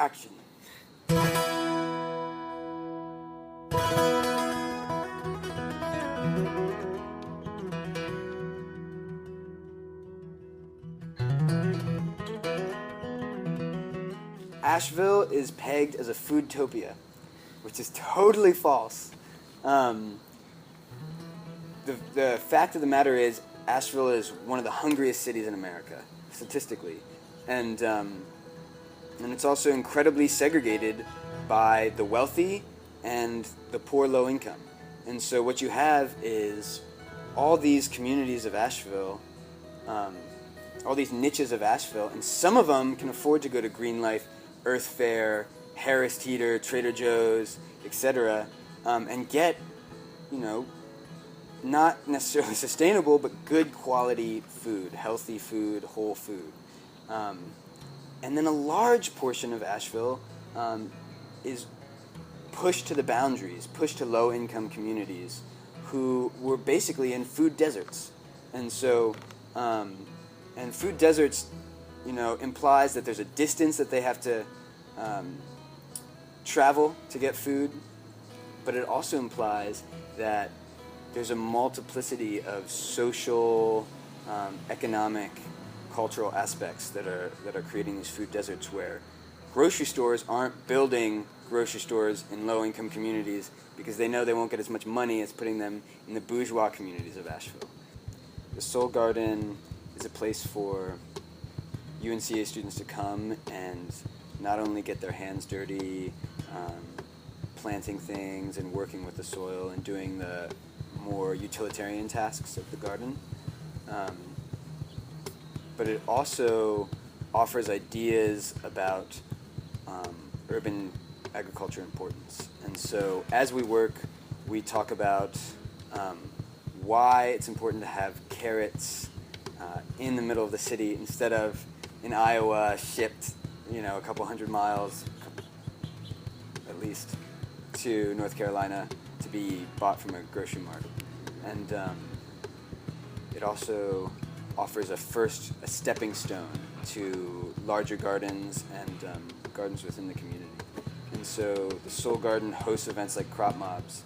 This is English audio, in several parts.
Action. Asheville is pegged as a foodtopia, which is totally false. The fact of the matter is, Asheville is one of the hungriest cities in America, statistically, and it's also incredibly segregated by the wealthy and the poor, low income. And so what you have is all these communities of Asheville, all these niches of Asheville, and some of them can afford to go to Green Life, Earth Fare, Harris Teeter, Trader Joe's, etc., and get, not necessarily sustainable, but good quality food, healthy food, whole food. And then a large portion of Asheville is pushed to the boundaries, pushed to low-income communities who were basically in food deserts. And so, and food deserts, implies that there's a distance that they have to travel to get food, but it also implies that there's a multiplicity of social, economic, cultural aspects that are creating these food deserts, where grocery stores aren't building grocery stores in low-income communities because they know they won't get as much money as putting them in the bourgeois communities of Asheville. The Soul Garden is a place for UNCA students to come and not only get their hands dirty, planting things and working with the soil and doing the more utilitarian tasks of the garden, but it also offers ideas about urban agriculture importance. And so as we work, we talk about why it's important to have carrots in the middle of the city instead of in Iowa shipped, a couple hundred miles at least to North Carolina to be bought from a grocery mart. And it also offers a stepping stone to larger gardens and gardens within the community. And so the Soul Garden hosts events like crop mobs,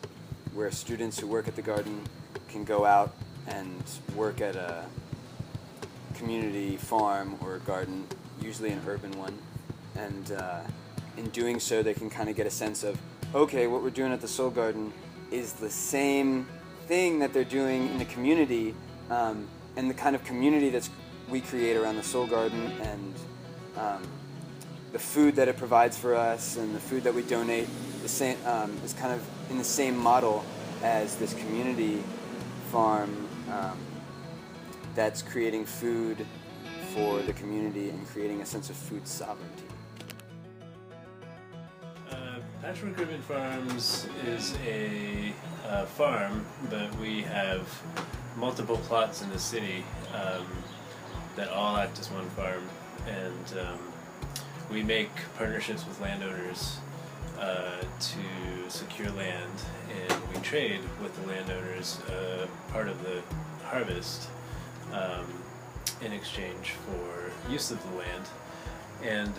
where students who work at the garden can go out and work at a community farm or a garden, usually an urban one, and in doing so they can kind of get a sense of, okay, what we're doing at the Soul Garden is the same thing that they're doing in the community, and the kind of community that we create around the Soul Garden, and the food that it provides for us and the food that we donate the same, is kind of in the same model as this community farm that's creating food for the community and creating a sense of food sovereignty. Patchwork Urban Farms is a farm, but we have multiple plots in the city that all act as one farm, and we make partnerships with landowners to secure land, and we trade with the landowners part of the harvest in exchange for use of the land. And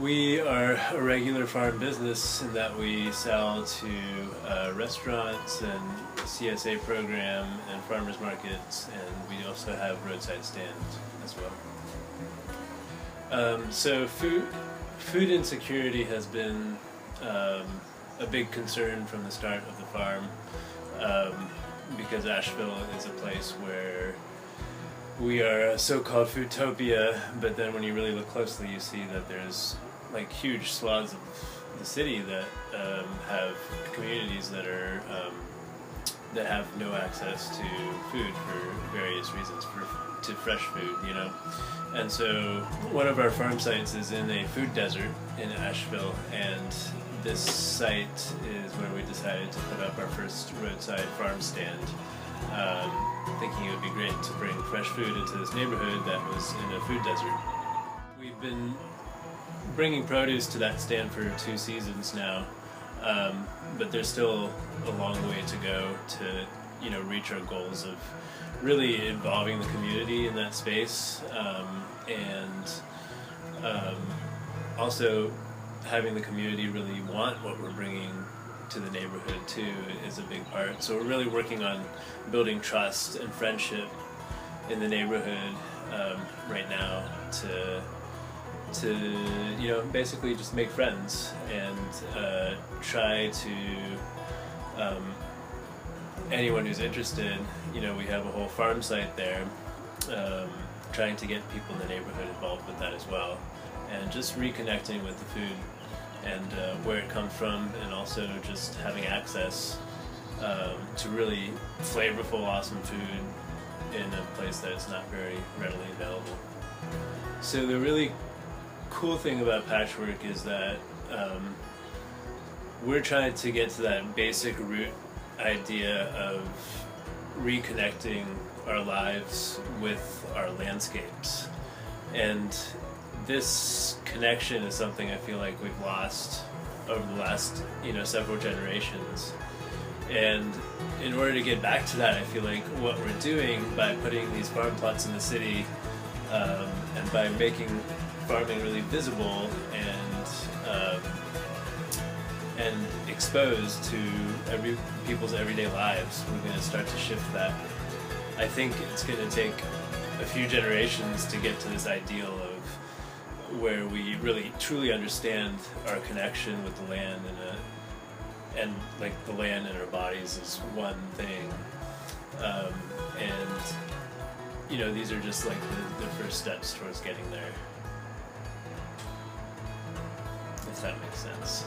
we are a regular farm business in that we sell to restaurants and CSA program and farmers markets, and we also have roadside stands as well. So food insecurity has been a big concern from the start of the farm, because Asheville is a place where we are a so-called foodtopia, but then when you really look closely, you see that there's like huge swaths of the city that have communities that are that have no access to food for various reasons, to fresh food, And so one of our farm sites is in a food desert in Asheville, and this site is where we decided to put up our first roadside farm stand, thinking it would be great to bring fresh food into this neighborhood that was in a food desert. We've been bringing produce to that stand for 2 seasons now, but there's still a long way to go to, reach our goals of really involving the community in that space, and also having the community really want what we're bringing to the neighborhood too is a big part. So we're really working on building trust and friendship in the neighborhood right now to you know, basically just make friends and try to anyone who's interested, you know, we have a whole farm site there, trying to get people in the neighborhood involved with that as well, and just reconnecting with the food and where it comes from, and also just having access to really flavorful, awesome food in a place that is not very readily available. So the really cool thing about Patchwork is that we're trying to get to that basic root idea of reconnecting our lives with our landscapes. And this connection is something I feel like we've lost over the last, you know, several generations. And in order to get back to that, I feel like what we're doing by putting these farm plots in the city and by making farming really visible and exposed to people's everyday lives, we're going to start to shift that. I think it's going to take a few generations to get to this ideal of where we really truly understand our connection with the land and like the land and our bodies is one thing. And you know, these are just like the first steps towards getting there. If that makes sense.